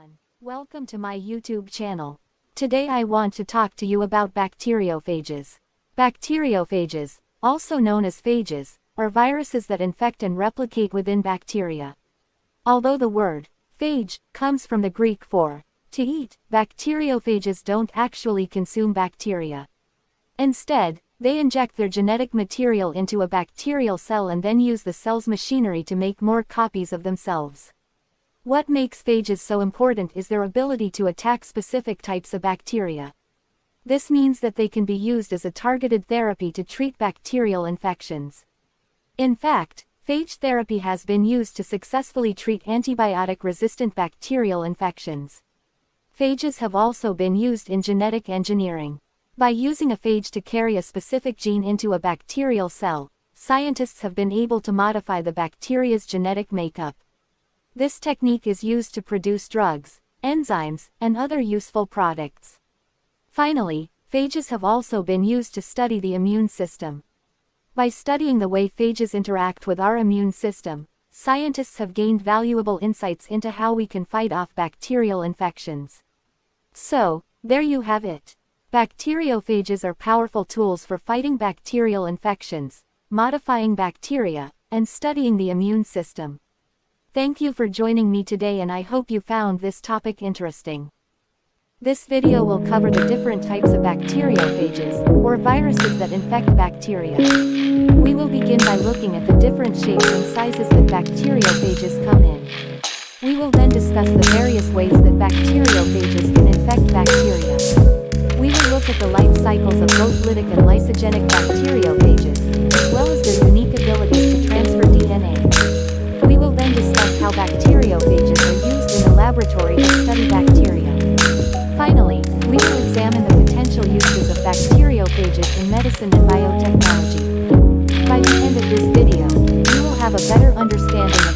everyone. Welcome to my YouTube channel. Today I want to talk to you about bacteriophages. Bacteriophages, also known as phages, are viruses that infect and replicate within bacteria. Although the word phage comes from the Greek for to eat, bacteriophages don't actually consume bacteria. Instead, they inject their genetic material into a bacterial cell and then use the cell's machinery to make more copies of themselves. What makes phages so important is their ability to attack specific types of bacteria. This means that they can be used as a targeted therapy to treat bacterial infections. In fact, phage therapy has been used to successfully treat antibiotic-resistant bacterial infections. Phages have also been used in genetic engineering. By using a phage to carry a specific gene into a bacterial cell, scientists have been able to modify the bacteria's genetic makeup. This technique is used to produce drugs, enzymes, and other useful products. Finally, phages have also been used to study the immune system. By studying the way phages interact with our immune system, scientists have gained valuable insights into how we can fight off bacterial infections. So, there you have it. Bacteriophages are powerful tools for fighting bacterial infections, modifying bacteria, and studying the immune system. Thank you for joining me today, and I hope you found this topic interesting. This video will cover the different types of bacteriophages, or viruses that infect bacteria. We will begin by looking at the different shapes and sizes that bacteriophages come in. We will then discuss the various ways that bacteriophages can infect bacteria. We will look at the life cycles of both lytic and lysogenic bacteriophages, as well as their unique abilities to transfer DNA. We will then discuss how bacteriophages are used in the laboratory to study bacteria. Finally, we will examine the potential uses of bacteriophages in medicine and biotechnology. By the end of this video, you will have a better understanding